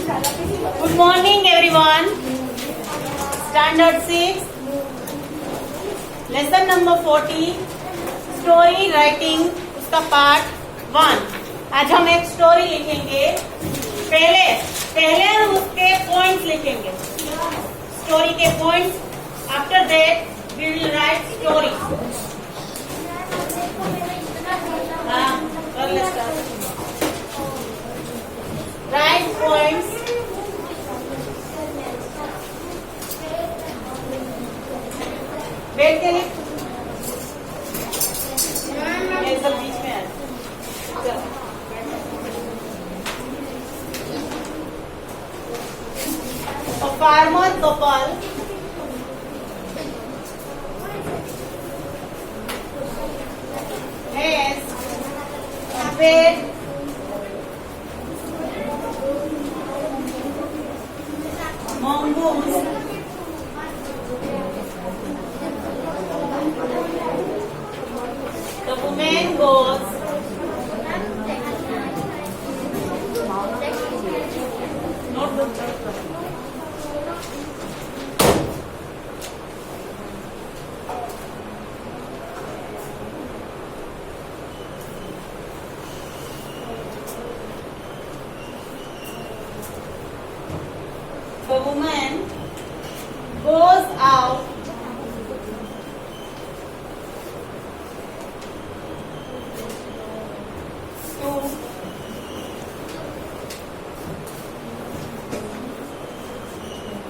Good morning everyone. Standard 6, lesson number 40, story writing, उसका part 1। आज हम एक स्टोरी लिखेंगे। पहले हम उसके पॉइंट्स लिखेंगे, स्टोरी के points. After that we will write story. Write points. बैठ के लिख, ये सब बीच में है। A farmer couple has fed mongoose the woman goes the woman goes out to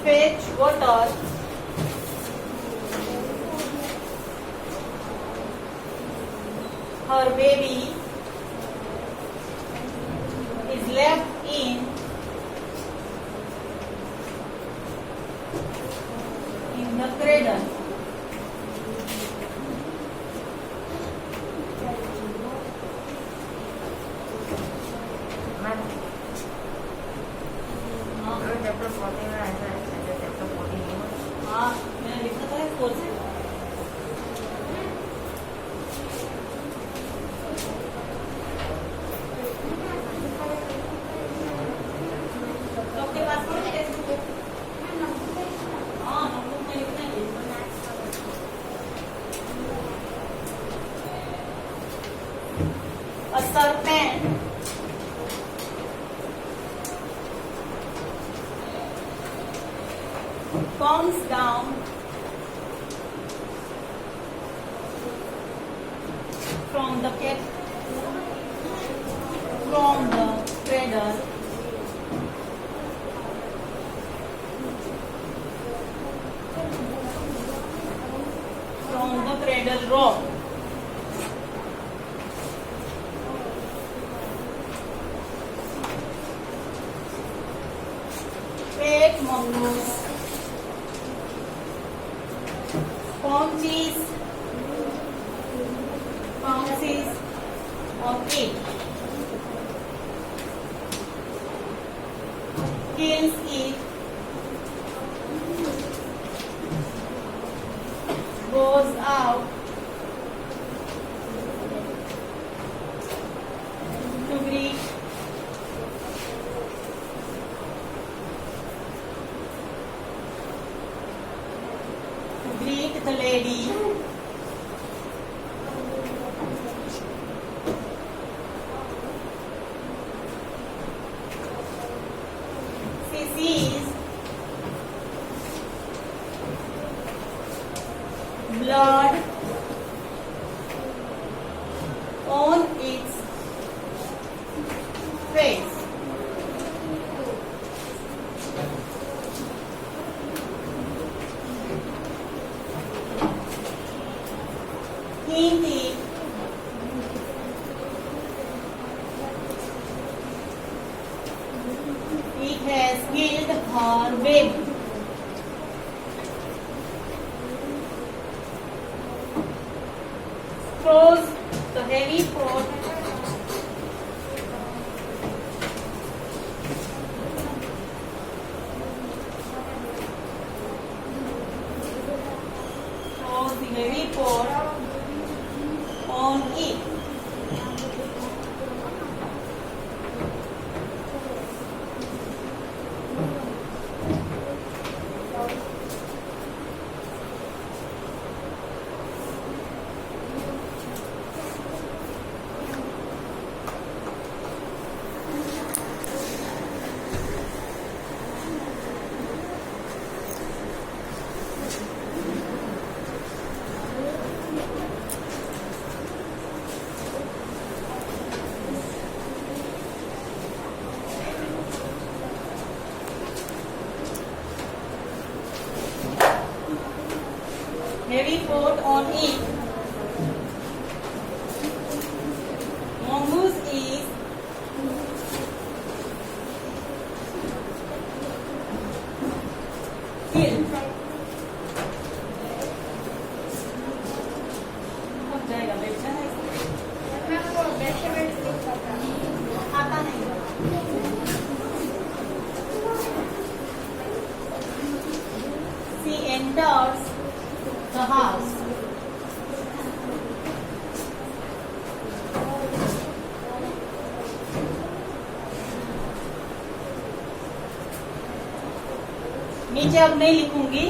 fetch water her baby is left in the cradle. हाँ, मैंने लिखा था 4 से। आपके पास में टेक्स्ट बुक? हाँ, नोटबुक में लिखना है। A serpent comes down from the cradle rock. Fat mongoose pounces on it, kills it, goes out to greet the lady she sees blood on its face. Hinting it has killed her baby. Throws the heavy pot on it. only food on it. Mongoose is killed. अब जाएगा बेटा आता नहीं. She enters the house. नीचे अब नहीं लिखूंगी,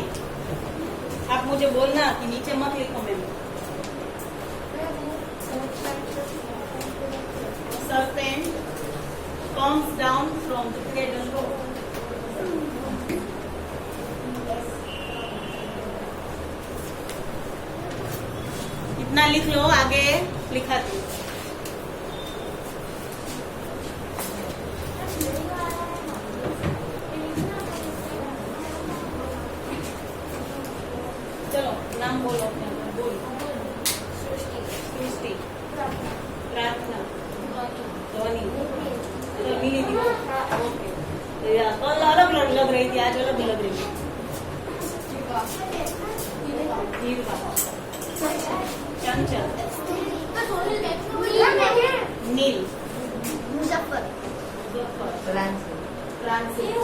आप मुझे बोलना कि नीचे मत लिखो ma'am. Serpent comes down from the cradle. इतना लिख लो, आगे लिखाती हूँ. चलो नाम बोलो अपने. बोलो. सृष्टि, प्रार्थना, ध्वनि, चलो मिली थी. ओके, कल अलग लग रही थी, आज अलग लग रही थी. चंचल, नील, मुजफ्फर, फ्रांसिस,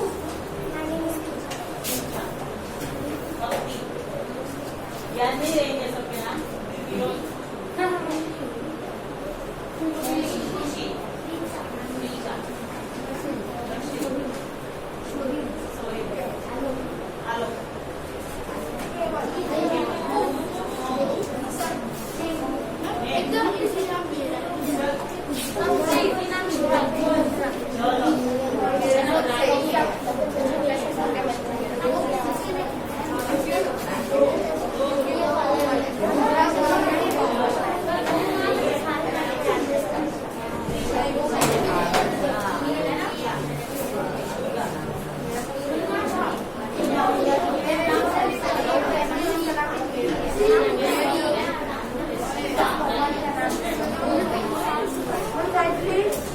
याद नहीं रहेंगे सबके नाम. खुशी, रीचा, आलोक,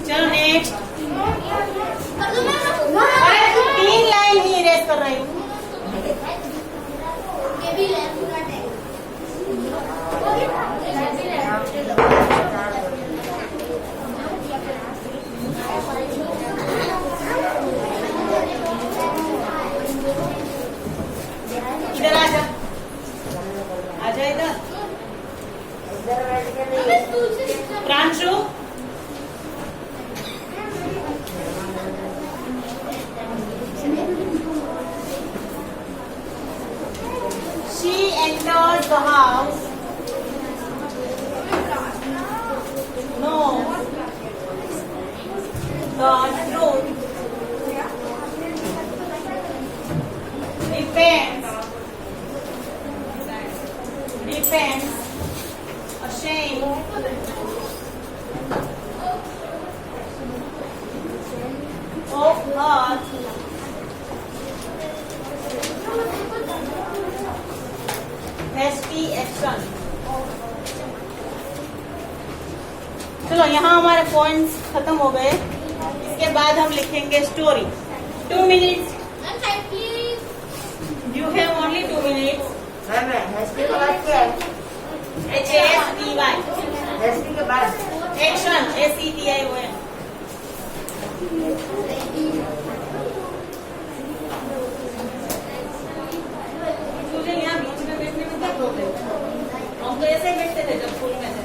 चलो नेक्स्ट. 3 लाइन ही इरेज कर रही हूँ. इधर आजा, आजा इधर. Pranshu, she enters the house. No, the truth depends, ashamed, of her hasty action. चलो यहाँ हमारे पॉइंट्स खत्म हो गए. इसके बाद हम लिखेंगे story. 2 minutes. You have only 2 minutes. Hasty के बाद क्या है? HASTY. हैस्टी के बाद Action. ACTION. तुझे यहाँ बीच में बैठने में क्या प्रॉब्लम? हम तो ऐसे ही बैठते थे जब स्कूल में थे.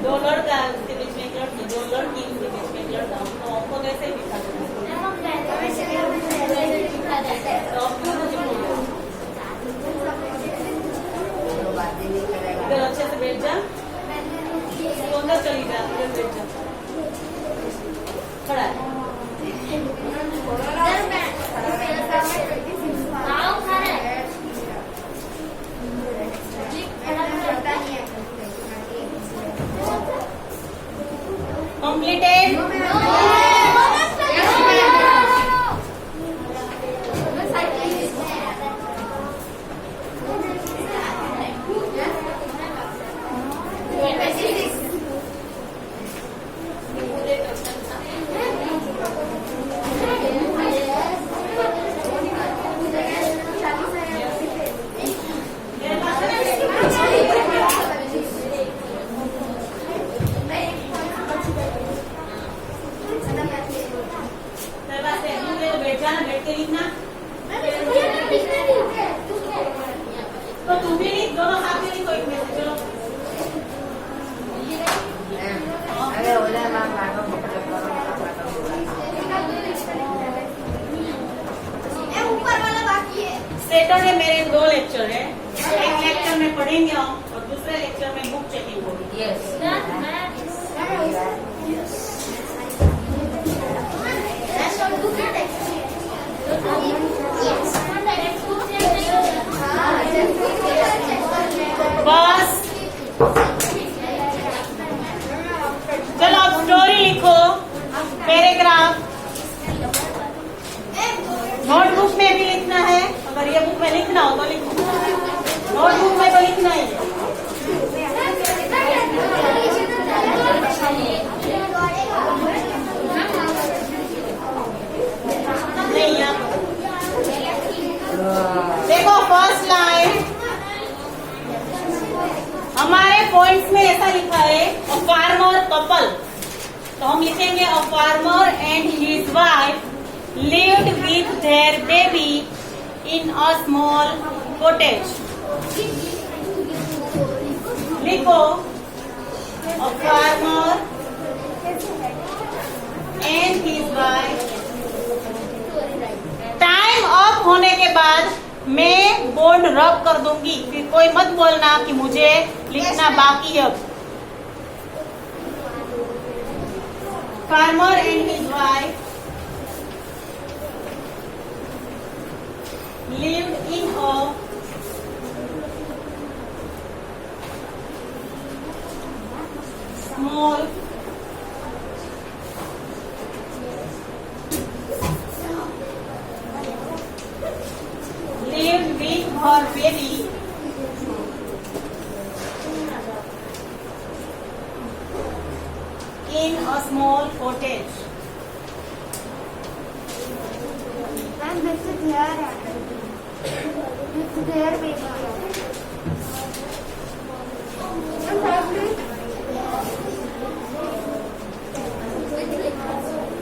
2 लड़का उसके बीच में एक लड़की, 2 लड़की उसके बीच में एक लड़का. हमको तो ऐसे ही बिठाते थे. तो अब क्यों मुझे बोलो? इधर अच्छे से बैठ जा. तो अंदर चली जा, इधर बैठ जा. खड़ा है. Completed. जाना बैठ के लिखना। तो तू भी लिख, दोनों साथ में लिखो एक में से, चलो। अरे बोले मैं मैडम ऊपर वाला बाकी है। सैटरडे मेरे 2 लेक्चर है, एक लेक्चर में पढ़ेंगे हम और दूसरे लेक्चर में बुक चेकिंग होगी। बस चलो अब स्टोरी लिखो, पैराग्राफ। नोटबुक में भी लिखना है, अगर ये बुक में लिखना हो तो लिखो, नोटबुक में तो लिखना ही है। नहीं यहाँ देखो फर्स्ट लाइन हमारे पॉइंट्स में ऐसा लिखा है अ फार्मर कपल, तो हम लिखेंगे a farmer and his wife lived with their baby in a small cottage. लिखो a farmer and his wife। Time up होने के बाद मैं बोर्ड रब कर दूंगी, फिर कोई मत बोलना कि मुझे लिखना बाकी है। Farmer and his wife lived in a small lived with her baby in a small cottage. Ma'am this is here है। This is there baby।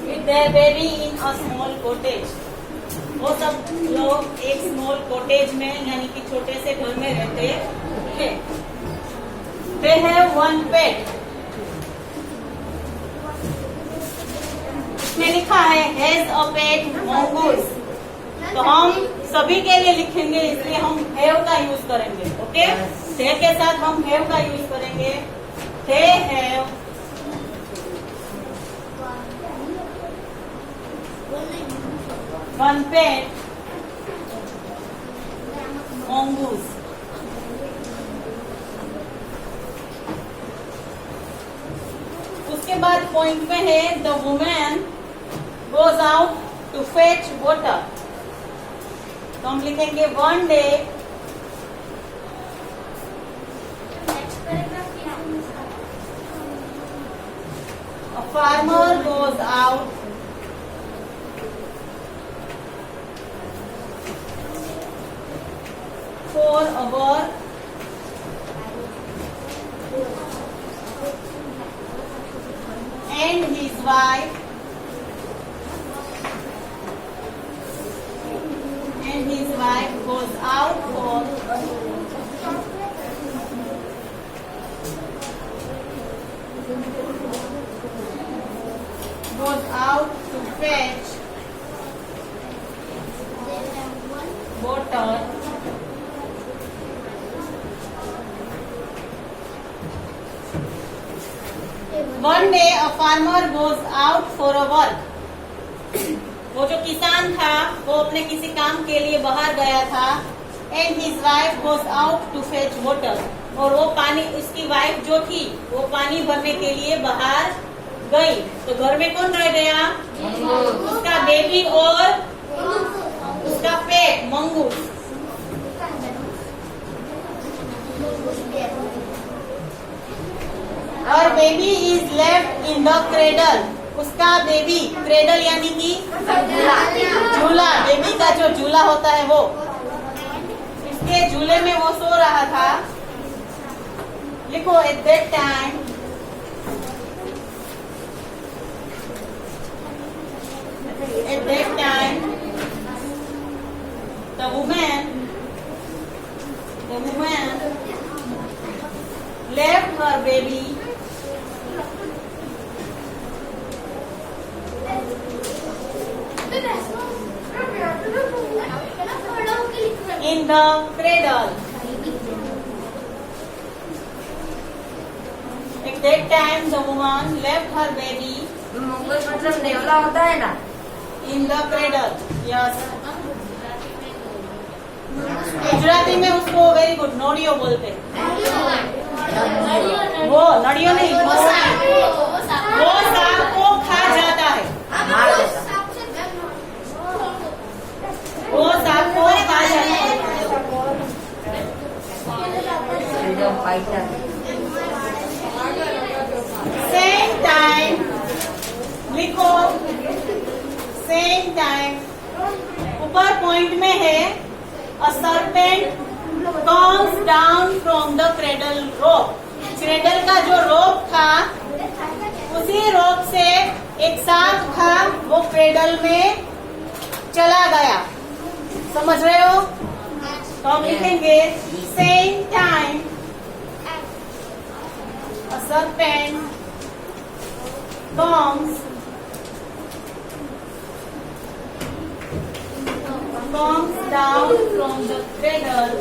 With their baby in a small cottage. वो सब लोग एक small cottage में यानी कि छोटे से घर में रहते हैं। They have one pet। इसमें लिखा है has a pet mongoose। तो हम सभी के लिए लिखेंगे, इसलिए हम have का यूज करेंगे। ओके, they के साथ हम have का यूज करेंगे। They have one pet mongoose। उसके बाद पॉइंट में है the women goes out to fetch water, तो हम लिखेंगे one day a farmer goes out for a work and his wife goes out to fetch water one day a farmer goes out for a work। वो जो किसान था वो अपने किसी काम के लिए बाहर गया था। And his wife goes out to fetch water, और वो पानी, उसकी वाइफ जो थी वो पानी भरने के लिए बाहर गई। तो घर में कौन रह गया? उसका बेबी और उसका पेट मंगूस। और baby is left in the cradle, उसका बेबी, क्रेडल यानी कि झूला, बेबी का जो झूला होता है वो, इसके झूले में वो सो रहा था। लिखो at that time woman left her baby in the cradle. At that time, the woman left her baby मंगल मतलब नेवला होता है ना. in the cradle. Yes. Gujarati में उसको वेरी गुड नोडियो बोलते हैं. वो नड़ियो नहीं, वो सांप को खा जाता है. मार देता. वो सांप को खा जाता है. एकदम फाइटर. सेम टाइम लिखो. सेम टाइम ऊपर पॉइंट में है a serpent comes down from the cradle rope. Cradle का जो रोप था उसी रोप से एक सांप था, वो क्रेडल में चला गया. समझ रहे हो? तो हम लिखेंगे same time a serpent comes down from the cradle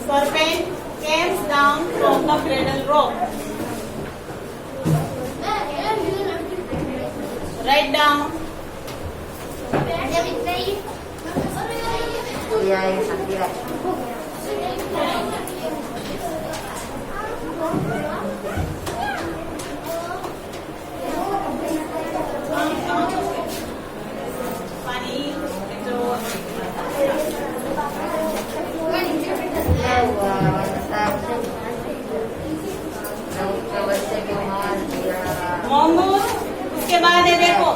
serpent comes down from the cradle rope. Write down. या ये शक्ति है. पानी जो क्या हुआ साहब? नौ बच्चे को मार दिया. mongoose. उसके बाद है देखो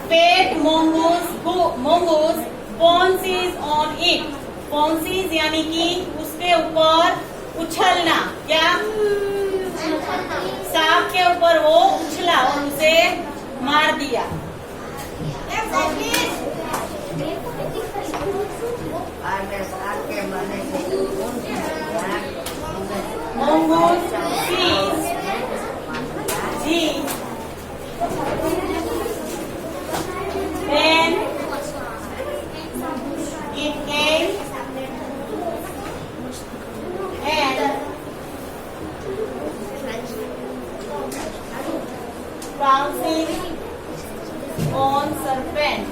पेट mongoose pounces on it. pounces यानी कि उसके ऊपर उछलना. क्या? सांप के ऊपर वो उछला और उसे मार दिया. आगे साथ के बने से mongoose sees then it came and pouncing on serpent.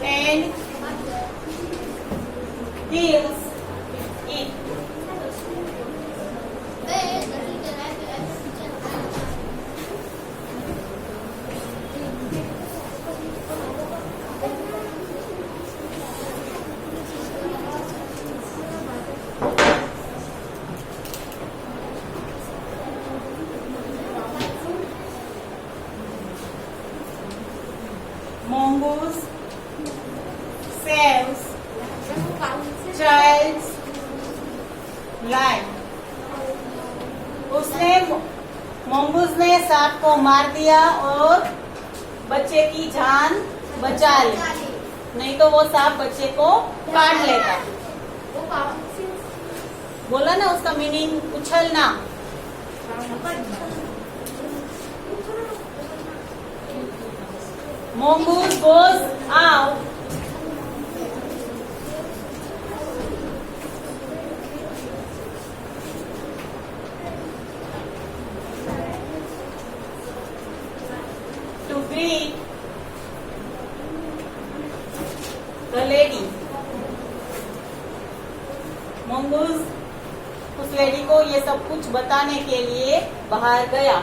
And kills it. Mongoose saves child's life. उसने mongoose ने सांप को मार दिया और बच्चे की जान बचा ली. नहीं तो वो सांप बच्चे को काट लेता. बोला ना उसका मीनिंग उछलना. mongoose goes out to greet the lady. mongoose उस लेडी को ये सब कुछ बताने के लिए बाहर गया.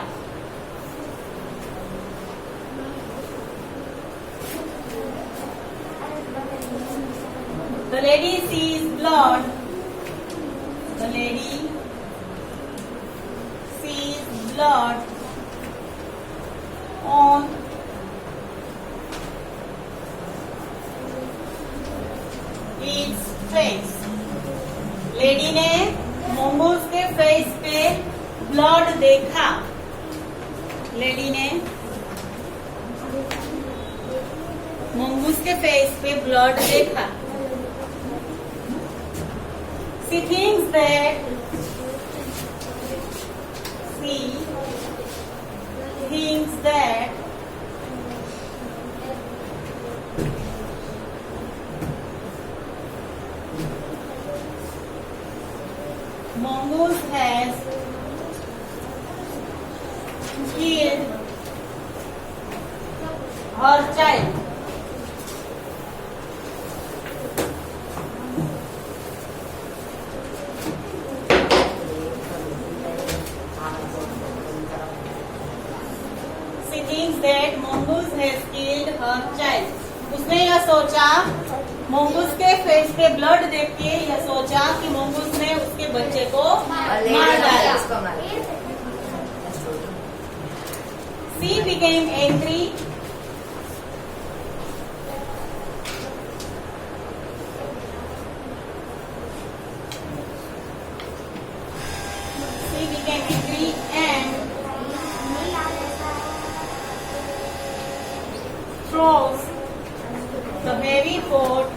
The lady sees blood. The lady blood on its face. Lady ने मोमोज के फेस पे ब्लड देखा. लेडी ने मोमोज के फेस पे ब्लड देखा. She thinks that mongoose has killed her child. She thinks that mongoose has killed her child. उसने यह सोचा, mongoose के फेस पे ब्लड देख के यह सोचा कि mongoose ने उसके बच्चे को मार डाला. इसको मारा. She became angry. She became angry and throws the baby pot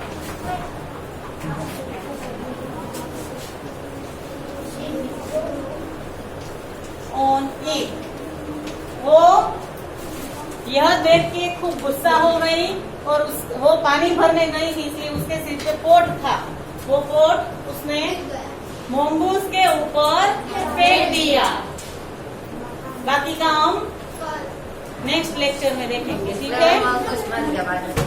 on it. वो यह देख के खूब गुस्सा हो गई और वो पानी भरने गई थी, इसलिए उसके सिर पे पोट था. वो पोट उसने मोंगूस के ऊपर फेंक दिया. बाकी का हम नेक्स्ट लेक्चर में देखेंगे. ठीक है. मंगूस मर गया बाद में.